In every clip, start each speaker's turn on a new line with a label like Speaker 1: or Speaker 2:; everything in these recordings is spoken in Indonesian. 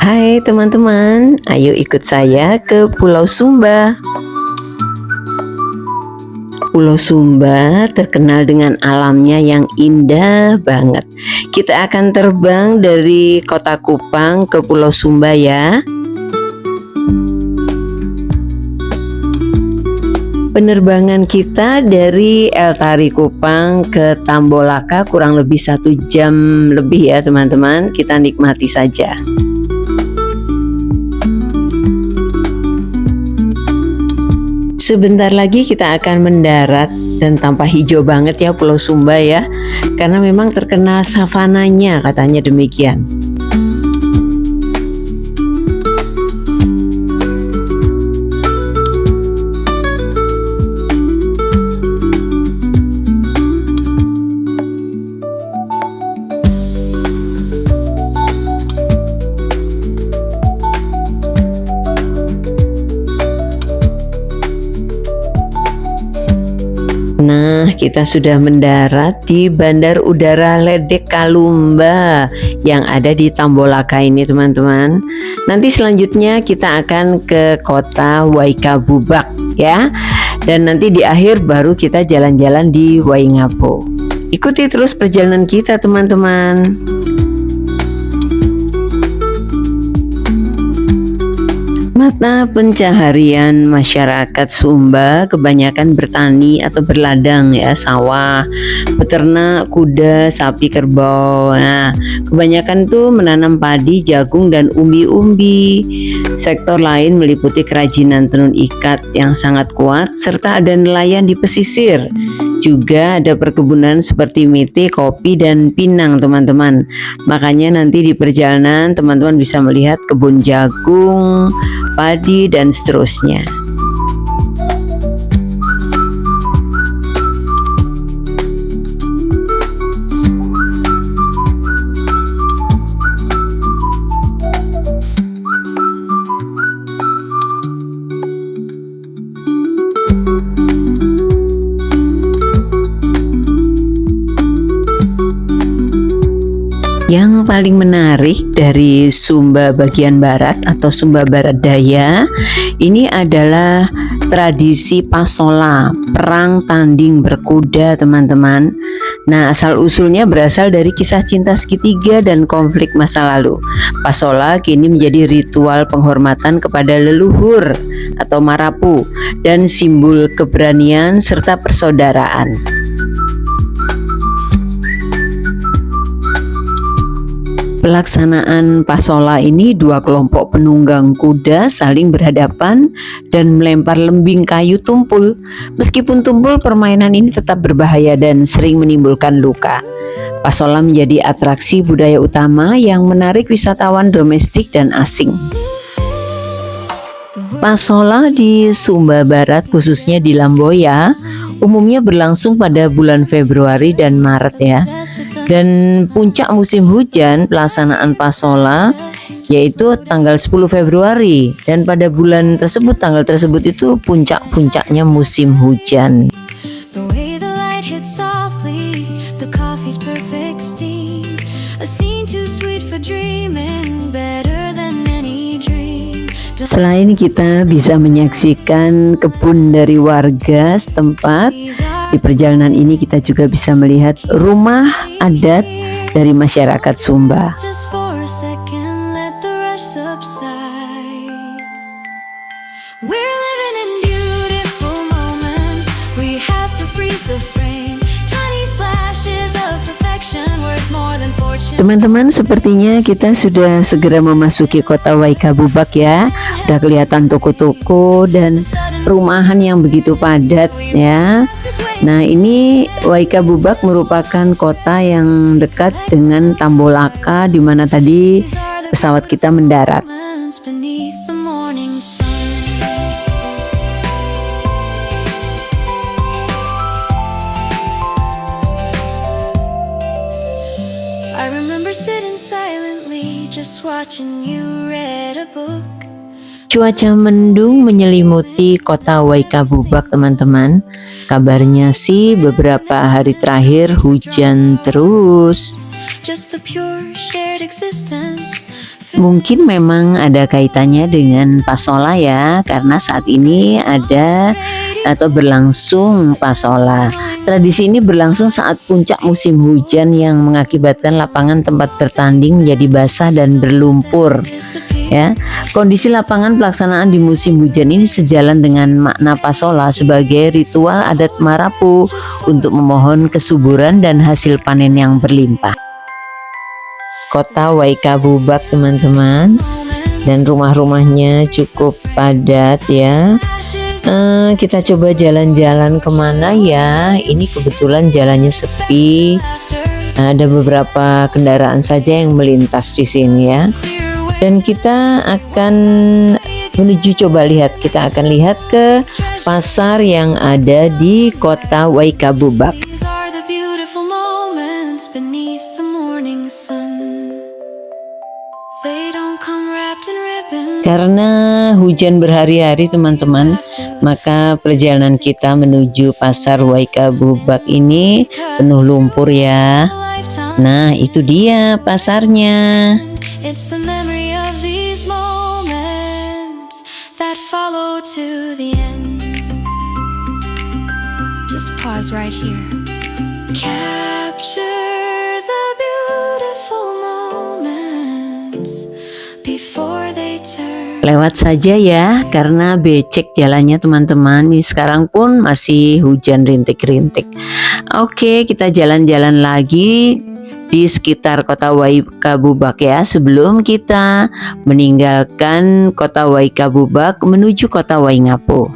Speaker 1: Hai teman-teman, ayo ikut saya ke Pulau Sumba. Pulau Sumba terkenal dengan alamnya yang indah banget. Kita akan terbang dari Kota Kupang ke Pulau Sumba ya. Penerbangan kita dari El Tari Kupang ke Tambolaka kurang lebih 1 jam lebih ya teman-teman. Kita nikmati saja. Sebentar lagi kita akan mendarat dan tampak hijau banget ya Pulau Sumba ya. Karena memang terkenal savananya katanya demikian. Nah, kita sudah mendarat di Bandar Udara Ledek Kalumba yang ada di Tambolaka ini teman-teman. Nanti selanjutnya kita akan ke kota Waikabubak ya. Dan nanti di akhir baru kita jalan-jalan di Waingapu. Ikuti terus perjalanan kita teman-teman. Mata pencaharian masyarakat Sumba kebanyakan bertani atau berladang ya, sawah, peternak, kuda, sapi, kerbau. Nah, kebanyakan tuh menanam padi, jagung, dan umbi-umbi. Sektor lain meliputi kerajinan tenun ikat yang sangat kuat, serta ada nelayan di pesisir. Juga ada perkebunan seperti mete, kopi, dan pinang teman-teman. Makanya nanti di perjalanan teman-teman bisa melihat kebun jagung, padi, dan seterusnya. Yang paling menarik dari Sumba bagian barat atau Sumba Barat Daya ini adalah tradisi pasola, perang tanding berkuda teman-teman. Nah, asal usulnya berasal dari kisah cinta segitiga dan konflik masa lalu. Pasola kini menjadi ritual penghormatan kepada leluhur atau marapu dan simbol keberanian serta persaudaraan. Pelaksanaan pasola ini dua kelompok penunggang kuda saling berhadapan dan melempar lembing kayu tumpul. Meskipun tumpul, permainan ini tetap berbahaya dan sering menimbulkan luka. Pasola menjadi atraksi budaya utama yang menarik wisatawan domestik dan asing. Pasola di Sumba Barat khususnya di Lamboya umumnya berlangsung pada bulan Februari dan Maret ya. Dan puncak musim hujan pelaksanaan pasola yaitu tanggal 10 Februari dan pada bulan tersebut, tanggal tersebut itu puncak-puncaknya musim hujan. Selain kita bisa menyaksikan kebun dari warga setempat, di perjalanan ini kita juga bisa melihat rumah adat dari masyarakat Sumba. Teman-teman, sepertinya kita sudah segera memasuki kota Waikabubak ya. Udah kelihatan toko-toko dan perumahan yang begitu padat ya. Nah, ini Waikabubak merupakan kota yang dekat dengan Tambolaka di mana tadi pesawat kita mendarat.
Speaker 2: I remember sitting silently, just watching you read a book.
Speaker 1: Cuaca mendung menyelimuti kota Waikabubak, teman-teman. Kabarnya sih beberapa hari terakhir hujan terus. Mungkin memang ada kaitannya dengan Pasola ya, karena saat ini ada atau berlangsung Pasola. Tradisi ini berlangsung saat puncak musim hujan yang mengakibatkan lapangan tempat bertanding jadi basah dan berlumpur. Ya, kondisi lapangan pelaksanaan di musim hujan ini sejalan dengan makna Pasola sebagai ritual adat Marapu untuk memohon kesuburan dan hasil panen yang berlimpah. Kota Waikabubak, teman-teman, dan rumah-rumahnya cukup padat ya. Kita coba jalan-jalan kemana ya? Ini kebetulan jalannya sepi. Ada beberapa kendaraan saja yang melintas di sini ya. Dan kita akan menuju, coba lihat, kita akan lihat ke pasar yang ada di kota Waikabubak. Karena hujan berhari-hari, teman-teman, maka perjalanan kita menuju pasar Waikabubak ini penuh lumpur ya. Nah, itu dia pasarnya. It's the memory of these moments that follow to the end. Just pause right here. Capture the beautiful moments before they turn. Lewat saja ya, karena becek jalannya, teman-teman. Ini sekarang pun masih hujan rintik-rintik. Oke, kita jalan-jalan lagi di sekitar kota Waikabubak ya, sebelum kita meninggalkan kota Waikabubak menuju kota Waingapu.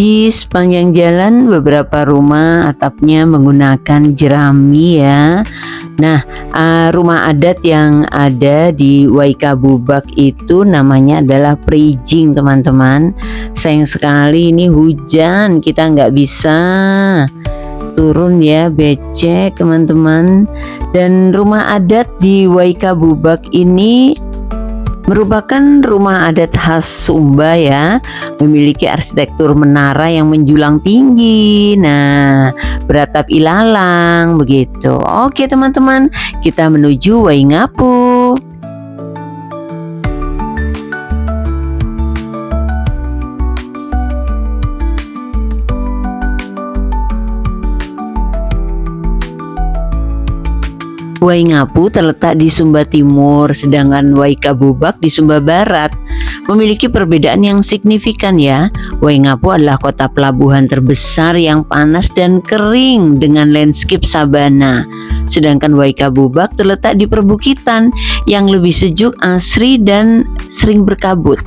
Speaker 1: Di sepanjang jalan beberapa rumah atapnya menggunakan jerami ya. Nah, rumah adat yang ada di Waikabubak itu namanya adalah Prijing, teman-teman. Sayang sekali ini hujan, kita nggak bisa turun ya, becek teman-teman. Dan rumah adat di Waikabubak ini merupakan rumah adat khas Sumba ya, memiliki arsitektur menara yang menjulang tinggi, nah beratap ilalang begitu. Oke teman-teman, kita menuju Waingapu. Waingapu terletak di Sumba Timur, sedangkan Waikabubak di Sumba Barat. Memiliki perbedaan yang signifikan ya. Waingapu adalah kota pelabuhan terbesar yang panas dan kering dengan landscape sabana. Sedangkan Waikabubak terletak di perbukitan yang lebih sejuk, asri, dan sering berkabut.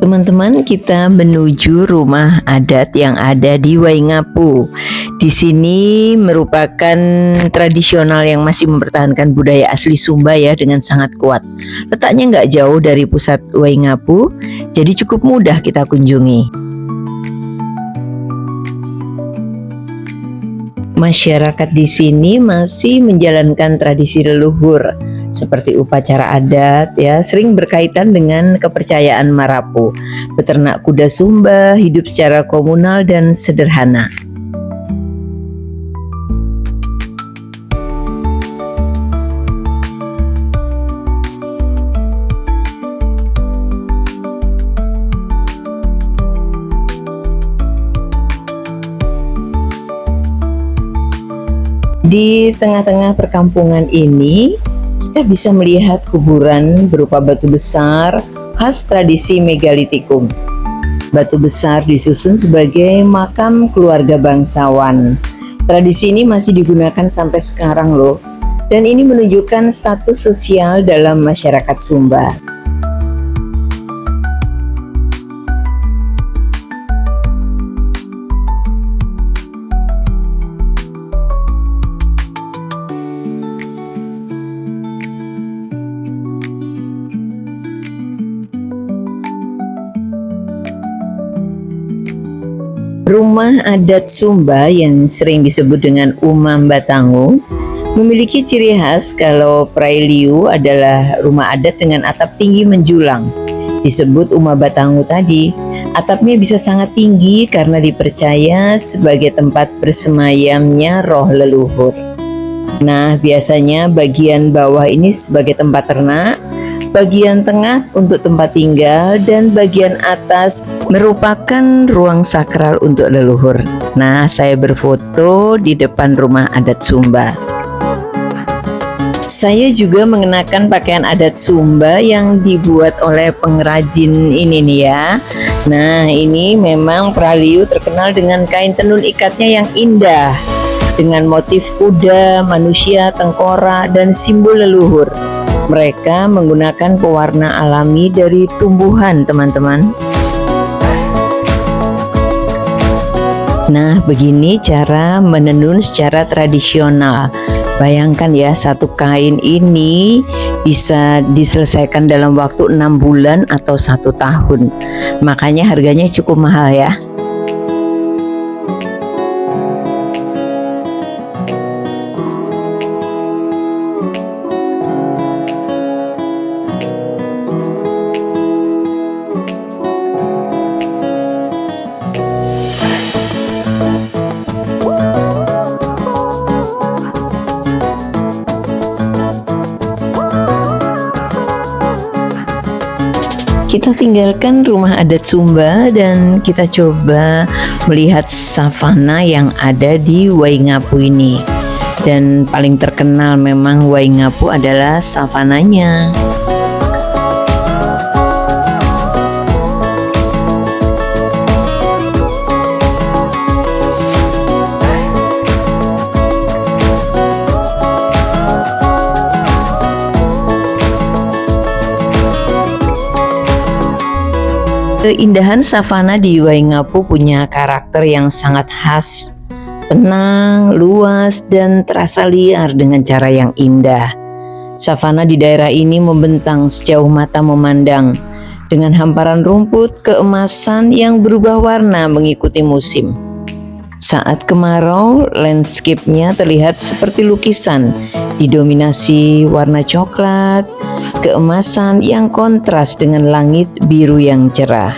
Speaker 1: Teman-teman, kita menuju rumah adat yang ada di Waingapu. Di sini merupakan tradisional yang masih mempertahankan budaya asli Sumba ya, dengan sangat kuat. Letaknya nggak jauh dari pusat Waingapu, jadi cukup mudah kita kunjungi. Masyarakat di sini masih menjalankan tradisi leluhur seperti upacara adat ya, sering berkaitan dengan kepercayaan Marapu. Peternak kuda Sumba hidup secara komunal dan sederhana. Di tengah-tengah perkampungan ini, kita bisa melihat kuburan berupa batu besar khas tradisi megalitikum. Batu besar disusun sebagai makam keluarga bangsawan. Tradisi ini masih digunakan sampai sekarang loh, dan ini menunjukkan status sosial dalam masyarakat Sumba. Rumah adat Sumba yang sering disebut dengan Umam Batangu memiliki ciri khas kalau Prailiu adalah rumah adat dengan atap tinggi menjulang. Disebut Umam Batangu tadi, atapnya bisa sangat tinggi karena dipercaya sebagai tempat bersemayamnya roh leluhur. Nah, biasanya bagian bawah ini sebagai tempat ternak, bagian tengah untuk tempat tinggal, dan bagian atas merupakan ruang sakral untuk leluhur. Nah, saya berfoto di depan rumah adat Sumba. Saya juga mengenakan pakaian adat Sumba yang dibuat oleh pengrajin ini nih ya. Nah, ini memang Prailiu terkenal dengan kain tenun ikatnya yang indah, dengan motif kuda, manusia, tengkorak, dan simbol leluhur. Mereka menggunakan pewarna alami dari tumbuhan, teman-teman. Nah, begini cara menenun secara tradisional. Bayangkan ya, satu kain ini bisa diselesaikan dalam waktu 6 bulan atau 1 tahun. Makanya harganya cukup mahal ya. Kita tinggalkan rumah adat Sumba dan kita coba melihat savana yang ada di Waingapu ini. Dan paling terkenal memang Waingapu adalah savananya. Keindahan savana di Waingapu punya karakter yang sangat khas, tenang, luas, dan terasa liar dengan cara yang indah. Savana di daerah ini membentang sejauh mata memandang, dengan hamparan rumput keemasan yang berubah warna mengikuti musim. Saat kemarau, landscape-nya terlihat seperti lukisan, didominasi warna coklat, keemasan yang kontras dengan langit biru yang cerah.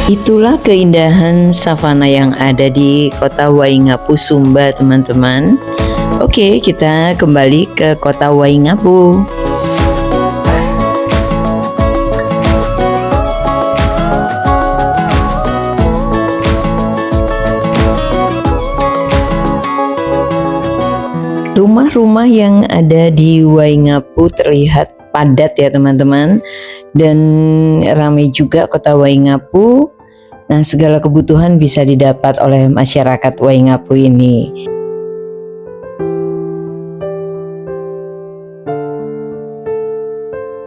Speaker 1: Itulah keindahan savana yang ada di kota Waingapu, Sumba, teman-teman. Oke, kita kembali ke kota Waingapu. Rumah-rumah yang ada di Waingapu terlihat padat ya teman-teman, dan ramai juga kota Waingapu. Nah, segala kebutuhan bisa didapat oleh masyarakat Waingapu ini.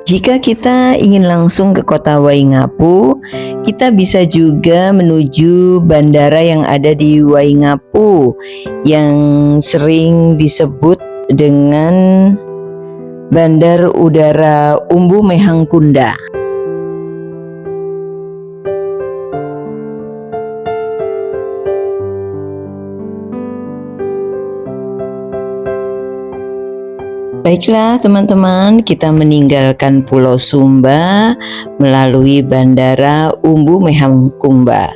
Speaker 1: Jika kita ingin langsung ke kota Waingapu, kita bisa juga menuju bandara yang ada di Waingapu yang sering disebut dengan Bandar Udara Umbu Mehangkunda. Baiklah teman-teman, kita meninggalkan Pulau Sumba melalui Bandara Umbu Mehangkunda.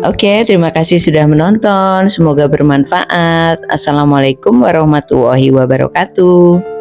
Speaker 1: Oke, terima kasih sudah menonton. Semoga bermanfaat. Assalamualaikum warahmatullahi wabarakatuh.